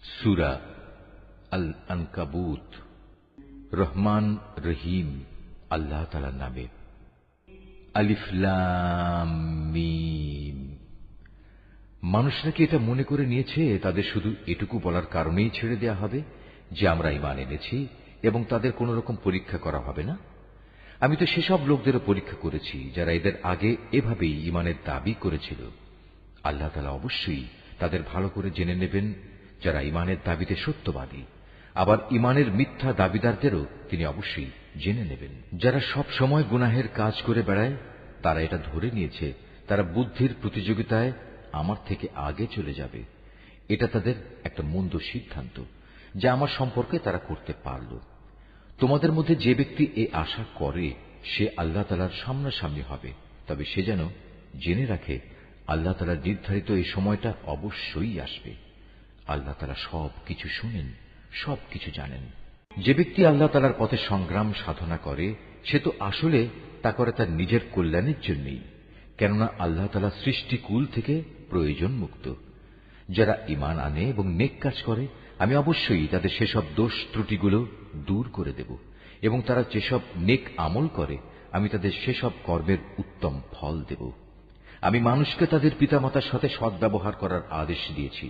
সূরা আল আনকাবুত। রহমান রহিম আল্লাহ তাআলার নামে। আলিফ লাম মিম। মানুষরা কি এটা মনে করে নিয়েছে তাদের শুধু এটুকু বলার কারণেই ছেড়ে দেয়া হবে যে আমরা ঈমান এনেছি এবং তাদের কোন রকম পরীক্ষা করা হবে না? আমি তো সেসব লোকদেরও পরীক্ষা করেছি যারা এদের আগে এভাবেই ঈমানের দাবি করেছিল। আল্লাহ তাআলা অবশ্যই তাদের ভালো করে জেনে নেবেন যারা ঈমানের দাবিতে সত্যবাদী। আবার ঈমানের মিথ্যা দাবিদারদেরও তিনি অবশ্যই জেনে নেবেন। যারা সব সময় গুনাহের কাজ করে বেড়ায় তারা এটা ধরে নিয়েছে তারা বুদ্ধির প্রতিযোগিতায় আমার থেকে আগে চলে যাবে। এটা তাদের একটা মন্দ সিদ্ধান্ত যা আমার সম্পর্কে তারা করতে পারল। তোমাদের মধ্যে যে ব্যক্তি এই আশা করে সে আল্লাহ তাআলার সামনাসামনি হবে, তবে সে যেন জেনে রাখে আল্লাহ তাআলার নির্ধারিত এই সময়টা অবশ্যই আসবে। আল্লাহ তাআলা সব কিছু শুনেন, সব কিছু জানেন। যে ব্যক্তি আল্লাহ তাআলার পথে সংগ্রাম সাধনা করে সে তো আসলে তা করে তার নিজের কল্যাণের জন্যই, কেননা আল্লাহ তাআলা সৃষ্টিকুল থেকে প্রয়োজন মুক্ত। যারা ঈমান আনে এবং নেক কাজ করে আমি অবশ্যই তাদের সেসব দোষ ত্রুটিগুলো দূর করে দেব, এবং তারা যেসব নেক আমল করে আমি তাদের সেসব কর্মের উত্তম ফল দেব। আমি মানুষকে তাদের পিতামাতার সাথে সদ্ব্যবহার করার আদেশ দিয়েছি,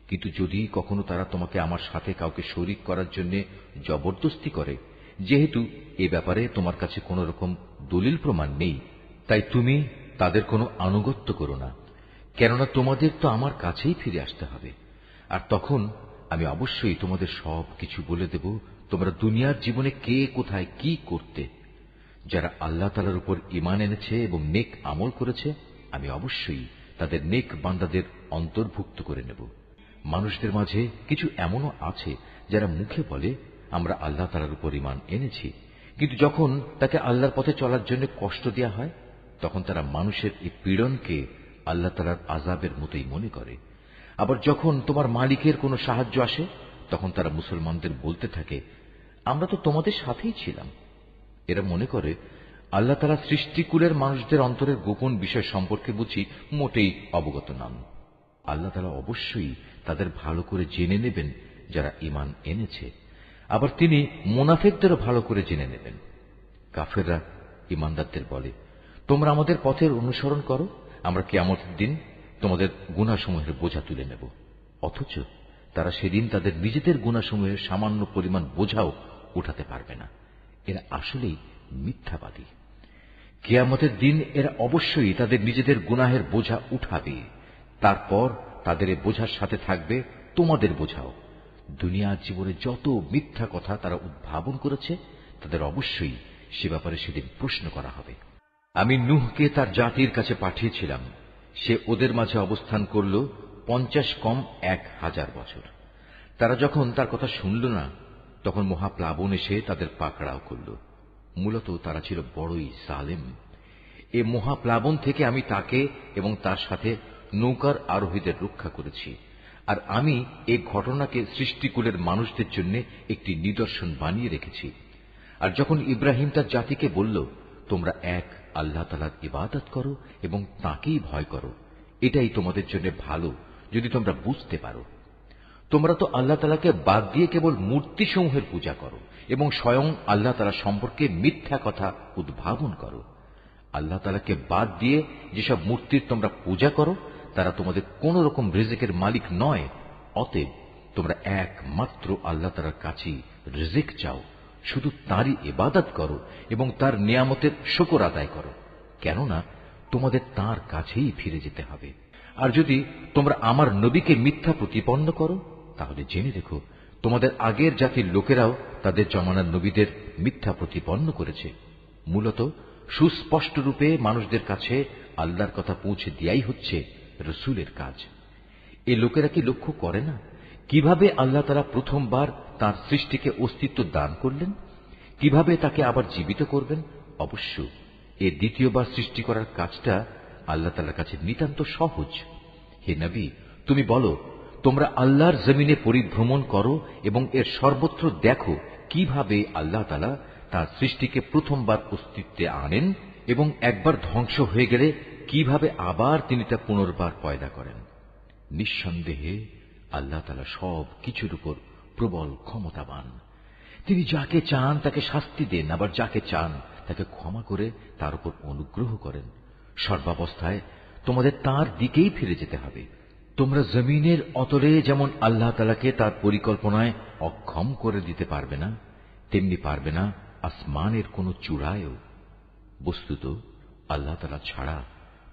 কিন্তু যদি কখনো তারা তোমাকে আমার সাথে কাউকে শরীক করার জন্য জবরদস্তি করে, যেহেতু এ ব্যাপারে তোমার কাছে কোন রকম দলিল প্রমাণ নেই, তাই তুমি তাদের কোনো আনুগত্য করো না, কেননা তোমাদের তো আমার কাছেই ফিরে আসতে হবে। আর তখন আমি অবশ্যই তোমাদের সব কিছু বলে দেব তোমরা দুনিয়ার জীবনে কে কোথায় কি করতে। যারা আল্লাহ তাআলার উপর ঈমান এনেছে এবং নেক আমল করেছে আমি অবশ্যই তাদের নেক বান্দাদের অন্তর্ভুক্ত করে নেব। মানুষদের মাঝে কিছু এমনও আছে যারা মুখে বলে আমরা আল্লাহ তাআলার উপর ঈমান এনেছি, কিন্তু যখন তাকে আল্লাহর পথে চলার জন্য কষ্ট দেয়া হয় তখন তারা মানুষের এই পীড়নকে আল্লাহ তাআলার আযাবের মতোই মনে করে। আবার যখন তোমার মালিকের কোনো সাহায্য আসে তখন তারা মুসলমানদের বলতে থাকে আমরা তো তোমাদের সাথেই ছিলাম। এরা মনে করে আল্লাহ তাআলা সৃষ্টিকুলের মানুষদের অন্তরের গোপন বিষয় সম্পর্কে বুঝি মোটেই অবগত নন। আল্লাহ তাআলা অবশ্যই তাদের ভালো করে জেনে নেবেন যারা ঈমান এনেছে। আবার তিনি মুনাফিকদেরও ভালো করে জেনে নেবেন। কাফেররা ঈমানদারদের বলে তোমরা আমাদের পথের অনুসরণ করো, আমরা কিয়ামতের দিন তোমাদের গুনাহসমূহের বোঝা তুলে নেব। অথচ তারা সেদিন তাদের নিজেদের গুনাহসমূহের সামান্য পরিমাণ বোঝাও উঠাতে পারবে না। এরা আসলেই মিথ্যাবাদী। কিয়ামতের দিন এরা অবশ্যই তাদের নিজেদের গুনাহের বোঝা উঠাবে, তারপর তাদের এই বোঝার সাথে থাকবে তোমাদের বোঝাও। দুনিয়ার জীবনে যত মিথ্যা কথা তারা উদ্ভাবন করেছে তাদের অবশ্যই সে ব্যাপারে সেদিন প্রশ্ন করা হবে। আমি নূহকে তার জাতির কাছে পাঠিয়েছিলাম, সে ওদের মাঝে অবস্থান করল 50 কম 1000 বছর। তারা যখন তার কথা শুনল না তখন মহাপ্লাবন এসে তাদের পাকড়াও করল। মূলত তারা ছিল বড়ই জালেম। এ মহাপ্লাবন থেকে আমি তাকে এবং তার সাথে নৌকার আরোহীদের রক্ষা করেছি, আর আমি এই ঘটনাকে সৃষ্টিকুলের মানুষদের জন্য একটি নিদর্শন বানিয়ে রেখেছি। আর যখন ইব্রাহিম তার জাতিকে বলল তোমরা এক আল্লাহ তাআলার ইবাদত করো এবং তাঁকেই ভয় করো, এটাই তোমাদের জন্য ভালো যদি তোমরা বুঝতে পারো। তোমরা তো আল্লাহ তাআলাকে বাদ দিয়ে কেবল মূর্তিসমূহের পূজা করো এবং স্বয়ং আল্লাহ তাআলা সম্পর্কে মিথ্যা কথা উদ্ভাবন করো। আল্লাহ তাআলাকে বাদ দিয়ে যেসব মূর্তির তোমরা পূজা করো তারা তোমাদের কোন রকম রিজিকের মালিক নয়। অতএব তোমরা একমাত্র আল্লাহ তাআলার কাছেই রিজিক চাও, শুধু তাঁরই ইবাদত করো এবং তার নিয়ামতের শুকর আদায় করো, কেননা তোমাদের তাঁর কাছেই ফিরে যেতে হবে। আর যদি তোমরা আমার নবীকে মিথ্যা প্রতিপন্ন করো তাহলে জেনে রেখো তোমাদের আগের জাতির লোকেরাও তাদের জমানার নবীদের মিথ্যা প্রতিপন্ন করেছে। মূলত সুস্পষ্ট রূপে মানুষদের কাছে আল্লাহর কথা পৌঁছে দেয়াই হচ্ছে রসুলের কাজ। এ লোকেরা কি লক্ষ্য করে না কিভাবে আল্লাহ তাআলা প্রথমবার তার সৃষ্টিকে অস্তিত্ব দান করলেন, কিভাবে তাকে আবার জীবিত করবেন? অবশ্য এ দ্বিতীয়বার সৃষ্টি করার কাজটা আল্লাহ তাআলার কাছে নিতান্ত সহজ। হে নবী, তুমি বলো তোমরা আল্লাহর জমিনে পরিভ্রমণ করো এবং এর সর্বত্র দেখো কিভাবে আল্লাহ তাআলা তার সৃষ্টিকে প্রথমবার অস্তিত্বে আনেন এবং একবার ধ্বংস হয়ে গেলে কিভাবে আবার তিনি তা পুনর্বার পয়দা করেন। নিঃসন্দেহে আল্লাহ তাআলা সব কিছুর উপর প্রবল ক্ষমতাবান। তিনি যাকে চান তাকে শাস্তি দেন, আবার যাকে চান তাকে ক্ষমা করে তার উপর অনুগ্রহ করেন। সর্বাবস্থায় তোমাদের তার দিকেই ফিরে যেতে হবে। তোমরা জমিনের অতলে যেমন আল্লাহ তাআলাকে তার পরিকল্পনায় অক্ষম করে দিতে পারবে না, তেমনি পারবে না আসমানের কোন চূড়ায়ও। বস্তুত আল্লাহ তাআলা ছাড়া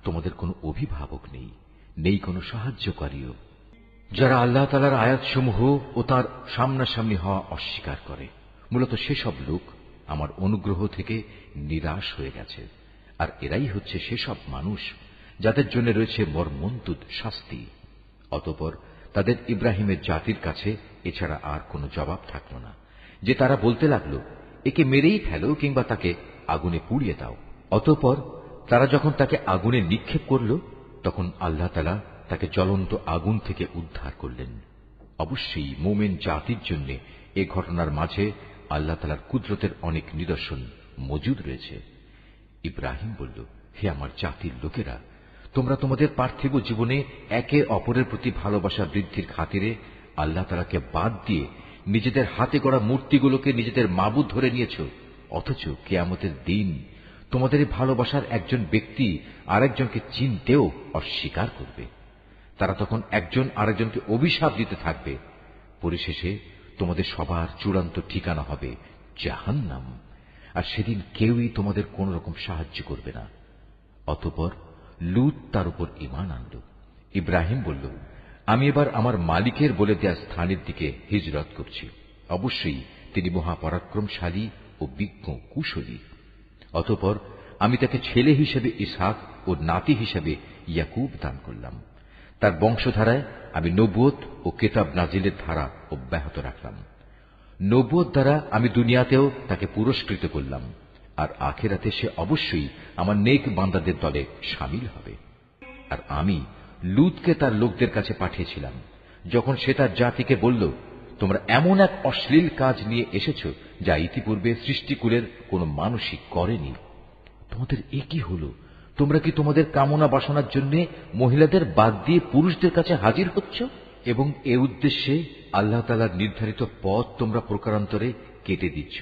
তোমাদের কোনো অভিভাবক নেই, নেই কোনো সাহায্যকারীও। যারা আল্লাহ তাআলার আয়াতসমূহ ও তার সামনাসামনি হওয়া অস্বীকার করে, মূলত সেসব লোক আমার অনুগ্রহ থেকে নিরাশ হয়ে গেছে। আর এরাই হচ্ছে সেসব মানুষ যাদের জন্য রয়েছে মর্মন্তুদ শাস্তি। অতঃপর তাদের ইব্রাহিমের জাতির কাছে এছাড়া আর কোনো জবাব থাকল না, যে তারা বলতে লাগলো, একে মেরেই ফেলো কিংবা তাকে আগুনে পুড়িয়ে দাও। অতঃপর তারা যখন তাকে আগুনে নিক্ষেপ করল, তখন আল্লাহ তাআলা তাকে জ্বলন্ত আগুন থেকে উদ্ধার করলেন। অবশ্যই মুমিন জাতির জন্য এ ঘটনার মাঝে আল্লাহ তাআলার কুদরতের অনেক নিদর্শন মজুদ রয়েছে। ইব্রাহিম বলল, হে আমার জাতির লোকেরা, তোমরা তোমাদের পার্থিব জীবনে একে অপরের প্রতি ভালোবাসা বৃদ্ধির খাতিরে আল্লাহ তাআলাকে বাদ দিয়ে নিজেদের হাতে গড়া মূর্তিগুলোকে নিজেদের মাবুদ ধরে নিয়েছ। অথচ কিয়ামতের দিন তোমাদের এই ভালোবাসার একজন ব্যক্তি আরেকজনকে চিনতেও অস্বীকার করবে। তারা তখন একজন আরেকজনকে অভিশাপ দিতে থাকবে। পরিশেষে তোমাদের সবার চূড়ান্ত ঠিকানা হবে জাহান্নাম, আর সেদিন কেউই তোমাদের কোন রকম সাহায্য করবে না। অতঃপর লূত তার উপর ঈমান আনল। ইব্রাহিম বলল, আমি এবার আমার মালিকের বলে দেয়া স্থানের দিকে হিজরত করছি। অবশ্যই তিনি মহাপরাক্রমশালী ও বিজ্ঞ কুশলী। অতঃপর আমি তাকে ছেলে হিসেবে ইসহাক ও নাতি হিসেবে ইয়াকুব দান করলাম। তার বংশধারায় আমি নবুয়ত ও কিতাব নাজিলের ধারা অব্যাহত রাখলাম। নবুয়ত দ্বারা আমি দুনিয়াতেও তাকে পুরস্কৃত করলাম, আর আখিরাতে সে অবশ্যই আমার নেক বান্দাদের দলে শামিল হবে। আর আমি লূতকে তার লোকদের কাছে পাঠিয়েছিলাম, যখন সে তার জাতিকে বলল, তোমরা এমন এক অশ্লীল কাজ নিয়ে এসেছ যা ইতিপূর্বে সৃষ্টিকুলের কোন মানুষই করেনি। তোমাদের এ কি হল? তোমরা কি তোমাদের কামনা বাসনার জন্য মহিলাদের বাদ দিয়ে পুরুষদের কাছে হাজির হচ্ছ? এবং এ উদ্দেশ্যে আল্লাহ তাআলার নির্ধারিত পথ তোমরা প্রকারান্তরে কেটে দিচ্ছ,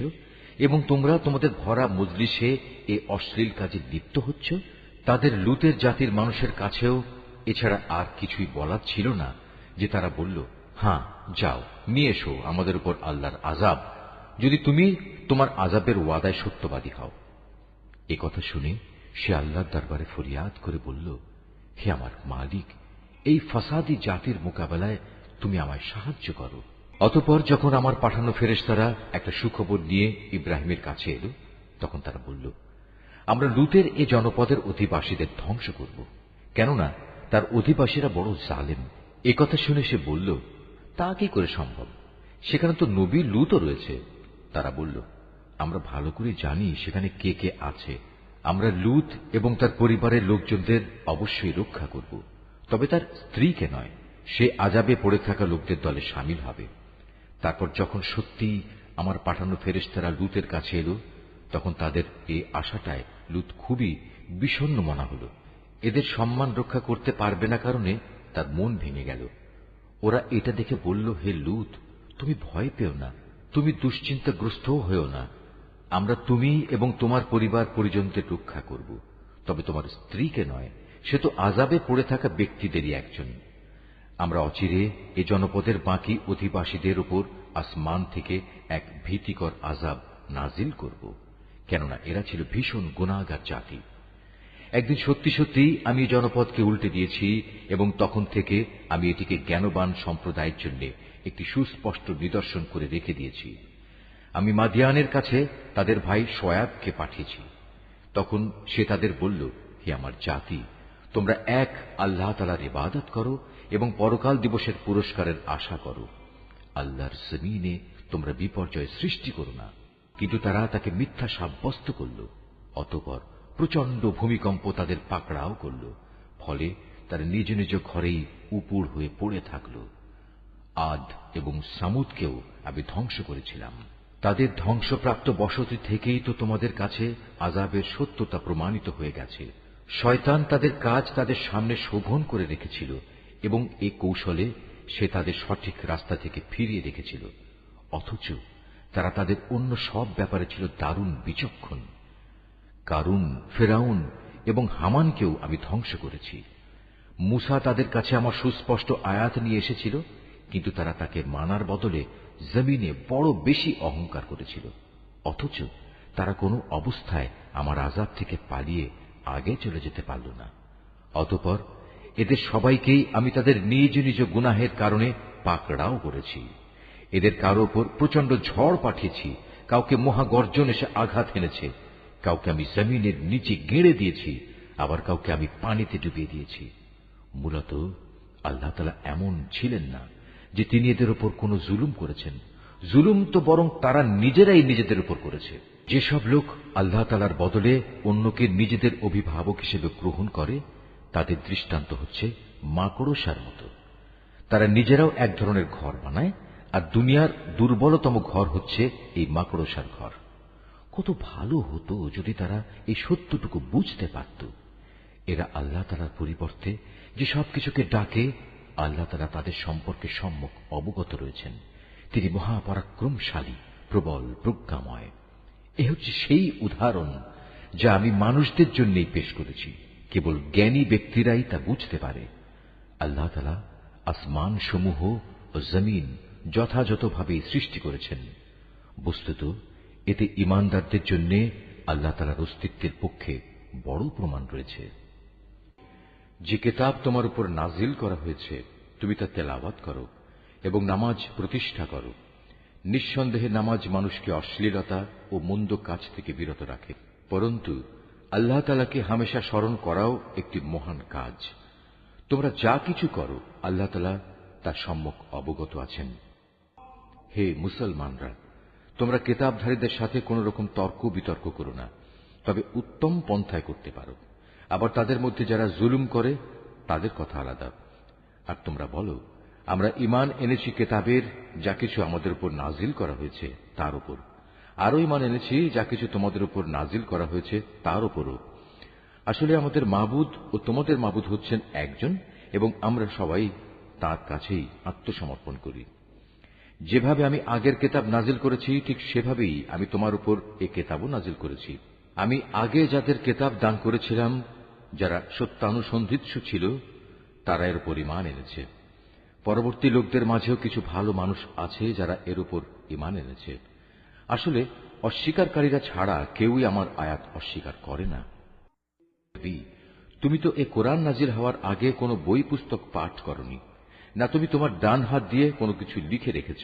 এবং তোমরা তোমাদের ভরা মজলিসে এ অশ্লীল কাজে লিপ্ত হচ্ছ। তাদের লূতের জাতির মানুষের কাছেও এছাড়া আর কিছুই বলার ছিল না, যে তারা বলল, হ্যাঁ যাও নিয়ে এসো আমাদের উপর আল্লাহর আযাব, যদি তুমি তোমার আযাবের ওয়াদায় সত্যবাদী হও। এ কথা শুনে সে আল্লাহর দরবারে ফরিয়াদ করে বলল, হে আমার মালিক, এই ফাসাদি জাতির মোকাবেলায় তুমি আমায় সাহায্য করো। অতঃপর যখন আমার পাঠানো ফেরেশতারা একটা সুখবর নিয়ে ইব্রাহিমের কাছে এলো, তখন তারা বলল, আমরা লূতের এ জনপদের অধিবাসীদের ধ্বংস করব, কেননা তার অধিবাসীরা বড় জালেম। এ কথা শুনে সে বলল, তা কি করে সম্ভব? সেখানে তো নবী লূতও রয়েছে। তারা বলল, আমরা ভালো করে জানি সেখানে কে কে আছে। আমরা লূত এবং তার পরিবারের লোকজনদের অবশ্যই রক্ষা করব, তবে তার স্ত্রীকে নয়। সে আযাবে পড়ে থাকা লোকদের দলে শামিল হবে। তারপর যখন সত্যি আমার পাঠানো ফেরেশতারা লূতের কাছে এলো, তখন তাদের এই আশাটায় লূত খুবই বিষণ্ণ মনা হল। এদের সম্মান রক্ষা করতে পারবে না কারণে তার মন ভেঙে গেল। ওরা এটা দেখে বলল, হে লূত, তুমি ভয় পেও না, তুমি দুশ্চিন্তাগ্রস্তও হয়েও না। আমরা তুমি এবং তোমার পরিবার পরিজনদের রক্ষা করব, তবে তোমার স্ত্রীকে নয়। সে তো আযাবে পড়ে থাকা ব্যক্তিদেরই একজন। আমরা অচিরে এ জনপদের বাকি অধিবাসীদের উপর আসমান থেকে এক ভীতিকর আযাব নাজিল করব, কেননা এরা ছিল ভীষণ গুনাহগার জাতি। একদিন সত্যি সত্যি আমি জনপদকে উল্টে দিয়েছি, এবং তখন থেকে আমি এটিকে জ্ঞানবান সম্প্রদায়ের জন্য একটি সুস্পষ্ট নিদর্শন করে রেখে দিয়েছি। আমি মাদিয়ানের কাছে তাদের ভাই শোয়াবকে পাঠিয়েছি। তখন সে তাদের বলল, হে আমার জাতি, তোমরা এক আল্লাহ তাআলার ইবাদত করো এবং পরকাল দিবসের পুরস্কারের আশা করো। আল্লাহর জমিনে তোমরা বিপর্যয় সৃষ্টি করো না। কিন্তু তারা তাকে মিথ্যা সাব্যস্ত করল। অতঃপর প্রচন্ড ভূমিকম্প তাদের পাকড়াও করল, ফলে তারা নিজ নিজ ঘরেই উপুড় হয়ে পড়ে থাকল। আদ এবং সামুদকেও আমি ধ্বংস করেছিলাম। তাদের ধ্বংসপ্রাপ্ত বসতি থেকেই তো তোমাদের কাছে আযাবের সত্যতা প্রমাণিত হয়ে গেছে। শয়তান তাদের কাজ তাদের সামনে শোভন করে রেখেছিল, এবং এ কৌশলে সে তাদের সঠিক রাস্তা থেকে ফিরিয়ে রেখেছিল, অথচ তারা তাদের অন্য সব ব্যাপারে ছিল দারুণ বিচক্ষণ। কারুন, ফেরাউন এবং হামানকেও আমি ধ্বংস করেছি। মুসা তাদের কাছে আমার সুস্পষ্ট আয়াত নিয়ে এসেছিল, কিন্তু তারা তাকে মানার বদলে জমিনে বড় বেশি অহংকার করেছিল, অথচ তারা কোনো অবস্থায় আমার আযাব থেকে পালিয়ে আগে চলে যেতে পারল না। অতঃপর এদের সবাইকেই আমি তাদের নিজ নিজ গুনাহের কারণে পাকড়াও করেছি। এদের কারো উপর প্রচন্ড ঝড় পাঠিয়েছি, কাউকে মহাগর্জন এসে আঘাত এনেছে, কাউকে আমি জমিনের নিচে গেঁড়ে দিয়েছি, আবার কাউকে আমি পানিতে ডুবিয়ে দিয়েছি। মূলত আল্লাহ তাআলা এমন ছিলেন না যে তিনি এদের উপর কোনো জুলুম করেছেন। জুলুম তো বরং তারা নিজেরাই নিজেদের উপর করেছে। যেসব লোক আল্লাহ তাআলার বদলে অন্যকে নিজেদের অভিভাবক হিসেবে গ্রহণ করে, তাদের দৃষ্টান্ত হচ্ছে মাকড়সার মতো। তারা নিজেরাও এক ধরনের ঘর বানায়, আর দুনিয়ার দুর্বলতম ঘর হচ্ছে এই মাকড়সার ঘর। কত ভালো হতো যদি তারা এই সত্যটুকু বুঝতে পারত। এরা আল্লাহ তাআলার পরিবর্তে যে সবকিছুকে ডাকে, আল্লাহ তাআলা তাদের সম্পর্কে সম্যক অবগত রয়েছেন। তিনি মহাপরাক্রমশালী, প্রবল, প্রজ্ঞাময়। এ হচ্ছে সেই উদাহরণ যা আমি মানুষদের জন্যই পেশ করেছি। কেবল জ্ঞানী ব্যক্তিরাই তা বুঝতে পারে। আল্লাহ তাআলা আসমান সমূহ ও জমিন যথাযথভাবে সৃষ্টি করেছেন। বস্তুত এতে ঈমানদারদের জন্য আল্লাহ তাআলার অস্তিত্বের পক্ষে বড় প্রমাণ রয়েছে। যে কিতাব তোমার উপর নাজিল করা হয়েছে তুমি তা তেলাওয়াত করো এবং নামাজ প্রতিষ্ঠা করো। নিঃসন্দেহে নামাজ মানুষকে অশ্লীলতা ও মন্দ কাজ থেকে বিরত রাখে, পরন্তু আল্লাহ তাআলাকে হামেশা স্মরণ করাও একটি মহান কাজ। তোমরা যা কিছু করো আল্লাহ তাআলা তার সম্যক অবগত আছেন। হে মুসলমানরা, তোমরা কিতাবধারীদের সাথে কোন রকম তর্ক বিতর্ক করো না, তবে উত্তম পন্থায় করতে পারো। আবার তাদের মধ্যে যারা জুলুম করে তাদের কথা আলাদা। আর তোমরা বলো, আমরা ঈমান এনেছি কিতাবের যা কিছু আমাদের উপর নাজিল করা হয়েছে তার উপর, আরো ঈমান এনেছি যা কিছু তোমাদের উপর নাজিল করা হয়েছে তার উপরও। আসলে আমাদের মাবুদ ও তোমাদের মাবুদ হচ্ছেন একজন, এবং আমরা সবাই তার কাছেই আত্মসমর্পণ করি। যেভাবে আমি আগের কিতাব নাজিল করেছি ঠিক সেভাবেই আমি তোমার উপর এ কিতাবও নাজিল করেছি। আমি আগে যাদের কিতাব দান করেছিলাম, যারা সত্যানুসন্ধিৎসু ছিল, তারা এর উপর ঈমান এনেছে। পরবর্তী লোকদের মাঝেও কিছু ভালো মানুষ আছে যারা এর উপর ঈমান এনেছে। আসলে অস্বীকারীরা ছাড়া কেউই আমার আয়াত অস্বীকার করে না। তুমি তো এ কোরআন নাজিল হওয়ার আগে কোনো বই পুস্তক পাঠ করনি, না তুমি তোমার ডান হাত দিয়ে কোনো কিছু লিখে রেখেছ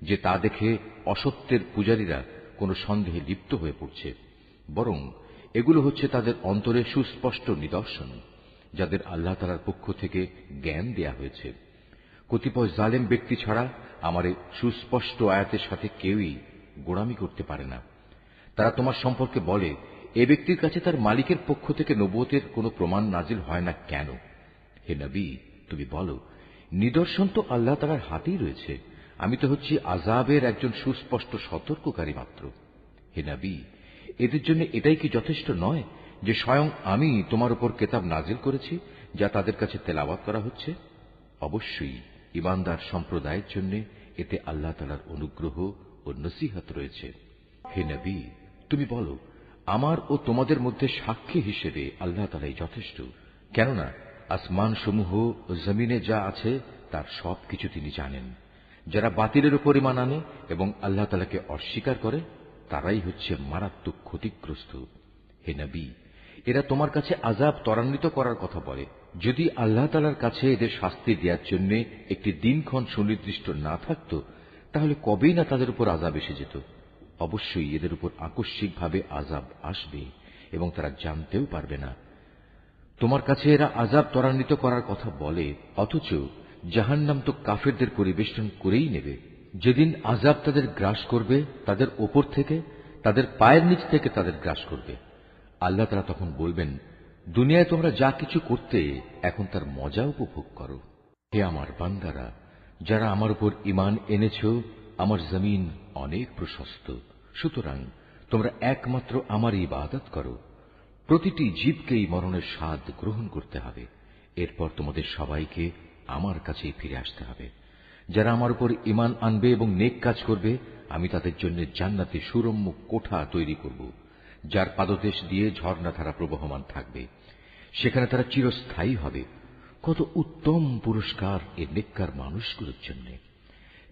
যে তা দেখে অসত্যের পূজারীরা কোনো সন্দেহে লিপ্ত হয়ে পড়ছে। বরং এগুলো হচ্ছে তাদের অন্তরে সুস্পষ্ট নিদর্শন, যাদের আল্লাহ তাআলার পক্ষ থেকে জ্ঞান দেয়া হয়েছে। কতিপয় জালেম ব্যক্তি ছাড়া আমার এই সুস্পষ্ট আয়াতের সাথে কেউই গোড়ামি করতে পারে না। তারা তোমার সম্পর্কে বলে, এ ব্যক্তির কাছে তার মালিকের পক্ষ থেকে নবুয়তের কোনো প্রমাণ নাজিল হয় না কেন? হে নবী, তুমি বলো, নিদর্শন তো আল্লাহ তাআলার হাতেই রয়েছে। আমি তো হচ্ছি আযাবের একজন সুস্পষ্ট সতর্ককারী মাত্র। হে নবী, এদের জন্য এটাই কি যথেষ্ট নয় যে স্বয়ং আমি তোমার উপর কিতাব নাজিল করেছি যা তাদের কাছে তেলাওয়াত করা হচ্ছে? অবশ্যই ঈমানদার সম্প্রদায়ের জন্য এতে আল্লাহ তাআলার অনুগ্রহ ও নসিহত রয়েছে। হে নবী, তুমি বলো, আমার ও তোমাদের মধ্যে সাক্ষী হিসেবে আল্লাহ তাআলাই যথেষ্ট। কেননা আসমান সমূহ ও জমিনে যা আছে তার সবকিছু তিনি জানেন। যারা বাতিলের উপর ঈমান আনে এবং আল্লাহ তাআলাকে অস্বীকার করে, তারাই হচ্ছে মারাত্মক ক্ষতিগ্রস্ত। হে নবী, এরা তোমার কাছে আযাব ত্বরান্বিত করার কথা বলে। যদি আল্লাহ তাআলার কাছে এদের শাস্তি দেওয়ার জন্য একটি দিনক্ষণ সুনির্দিষ্ট না থাকত, তাহলে কবেই না তাদের উপর আযাব এসে যেত। অবশ্যই এদের উপর আকস্মিকভাবে আযাব আসবে এবং তারা জানতেও পারবে না। তোমার কাছে এরা আযাব ত্বরান্বিত করার কথা বলে, অথচ জাহান্নাম তো কাফেরদের পরিবেষ্টন করেই নেবে। যেদিন আযাব তাদের গ্রাস করবে, তাদের ওপর থেকে, তাদের পায়ের নিচ থেকে তাদের গ্রাস করবে। আল্লাহ তাআলা তখন বলবেন, দুনিয়ায় তোমরা যা কিছু করতে এখন তার মজা উপভোগ করো। হে আমার বান্দারা, যারা আমার উপর ঈমান এনেছ, আমার জমিন অনেক প্রশস্ত, সুতরাং তোমরা একমাত্র আমার ইবাদত করো। প্রতিটি জীবকেই মরণের স্বাদ গ্রহণ করতে হবে, এরপর তোমাদের সবাইকে আমার কাছেই ফিরে আসতে হবে। যারা আমার উপর ঈমান আনবে এবং নেক কাজ করবে, আমি তাদের জন্য জান্নাতে সুরম্য কোঠা তৈরি করব, যার পাদদেশ দিয়ে ঝর্ণাধারা প্রবহমান থাকবে। সেখানে তারা চিরস্থায়ী হবে। কত উত্তম পুরস্কার এ নেককার মানুষগুলোর জন্য।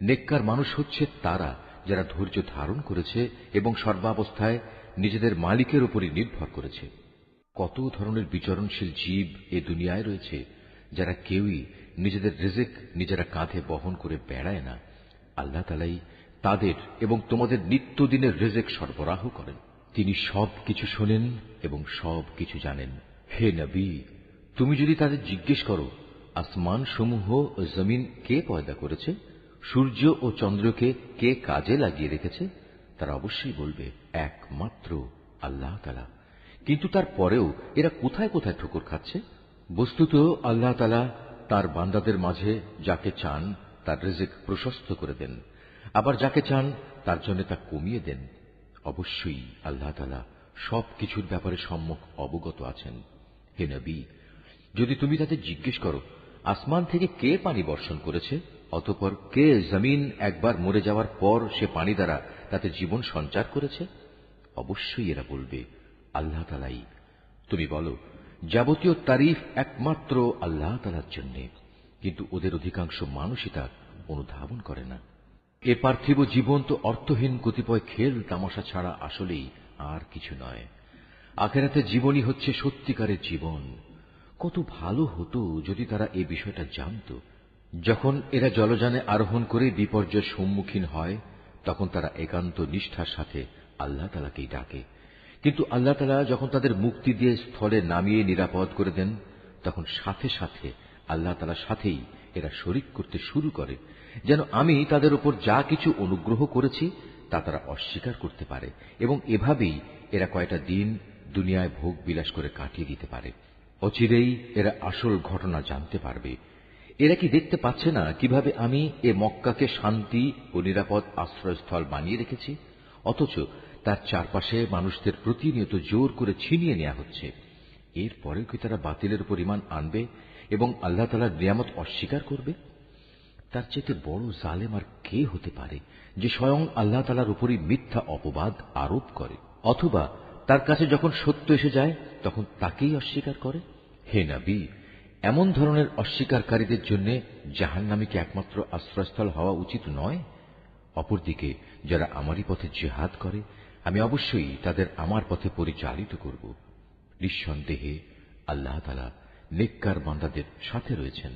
নেককার মানুষ হচ্ছে তারা যারা ধৈর্য ধারণ করেছে এবং সর্বাবস্থায় নিজেদের মালিকের উপরই নির্ভর করেছে। কত ধরনের বিচরণশীল জীব এ দুনিয়ায় রয়েছে, যারা কেউই নিজেদের রিজিক নিজেরা কাঁধে বহন করে বেড়ায় না। আল্লাহ তাআলাই তাদের এবং তোমাদের নিত্যদিনের রিজিক সরবরাহ করেন। তিনি সব কিছু শোনেন এবং সব কিছু জানেন। হে নবী, তুমি যদি তাদের জিজ্ঞেস করো, আসমান সমূহ ও জমিন কে পয়দা করেছে, সূর্য ও চন্দ্রকে কে কাজে লাগিয়ে রেখেছে, তারা অবশ্যই বলবে একমাত্র আল্লাহ তাআলা। কিন্তু তারপরেও এরা কোথায় কোথায় ঠোকর খাচ্ছে। বস্তুত আল্লাহ তাআলা তার বান্দাদের মাঝে যাকে চান তার রিজিক প্রশস্ত করে দেন, আবার যাকে চান তার জন্য তা কমিয়ে দেন। অবশ্যই আল্লাহ তাআলা সবকিছুর ব্যাপারে সম্যক অবগত আছেন। হে নবী, যদি তুমি তাদের জিজ্ঞেস করো, আসমান থেকে কে পানি বর্ষণ করেছে, অতঃপর কে জমিন একবার মরে যাওয়ার পর সে পানি দ্বারা তাতে জীবন সঞ্চার করেছে, অবশ্যই এরা বলবে আল্লাহ তাআলাই। তুমি বলো, যাবতীয় তারিফ একমাত্র আল্লাহ তাআলার জন্য, কিন্তু ওদের অধিকাংশ মানুষই তা অনুধাবন করে না। এ পার্থিব জীবন তো অর্থহীন কতিপয় খেল তামাশা ছাড়া আসলেই আর কিছু নয়। আখিরাতের জীবনই হচ্ছে সত্যিকারের জীবন। কত ভালো হতো যদি তারা এই বিষয়টা জানত। যখন এরা জলযানে আরোহণ করে বিপর্যয়ের সম্মুখীন হয়, তখন তারা একান্ত নিষ্ঠার সাথে আল্লাহ তাআলাকেই ডাকে। কিন্তু আল্লাহ তাআলা যখন তাদের মুক্তি দিয়ে স্থলে নামিয়ে নিরাপদ করে দেন, তখন সাথে সাথে আল্লাহ তাআলার সাথেই এরা শরিক করতে শুরু করে, যেন আমি তাদের উপর যা কিছু অনুগ্রহ করেছি তা তারা অস্বীকার করতে পারে, এবং এভাবেই এরা কয়টা দিন দুনিয়ায় ভোগ বিলাস করে কাটিয়ে দিতে পারে। অচিরেই এরা আসল ঘটনা জানতে পারবে। এরা কি দেখতে পাচ্ছে না কিভাবে আমি এ মক্কাকে শান্তি ও নিরাপদ আশ্রয়স্থল বানিয়ে রেখেছি, অথচ তার চারপাশে মানুষদের প্রতিনিয়ত জোর করে ছিনিয়ে নেওয়া হচ্ছে। এরপরেও কি তারা বাতিলের উপর ঈমান আনবে এবং আল্লাহ তাআলার নিয়ামত অস্বীকার করবে? তার চেয়ে বড় জালেম আর কে হতে পারে, যে স্বয়ং আল্লাহ তাআলার উপরই মিথ্যা অপবাদ আরোপ করে, অথবা তার কাছে যখন সত্য এসে যায় তখন তাকেই অস্বীকার করে। হে নবী, এমন ধরনের অস্বীকারীদের জন্য জাহান্নামী কি একমাত্র আশ্রয়স্থল হওয়া উচিত নয়? অপরদিকে যারা আমারই পথে জিহাদ করে, আমি অবশ্যই তাদের আমার পথে পরিচালিত করব। নিঃসন্দেহে আল্লাহ তাআলা নেককার বান্দাদের সাথে রয়েছেন।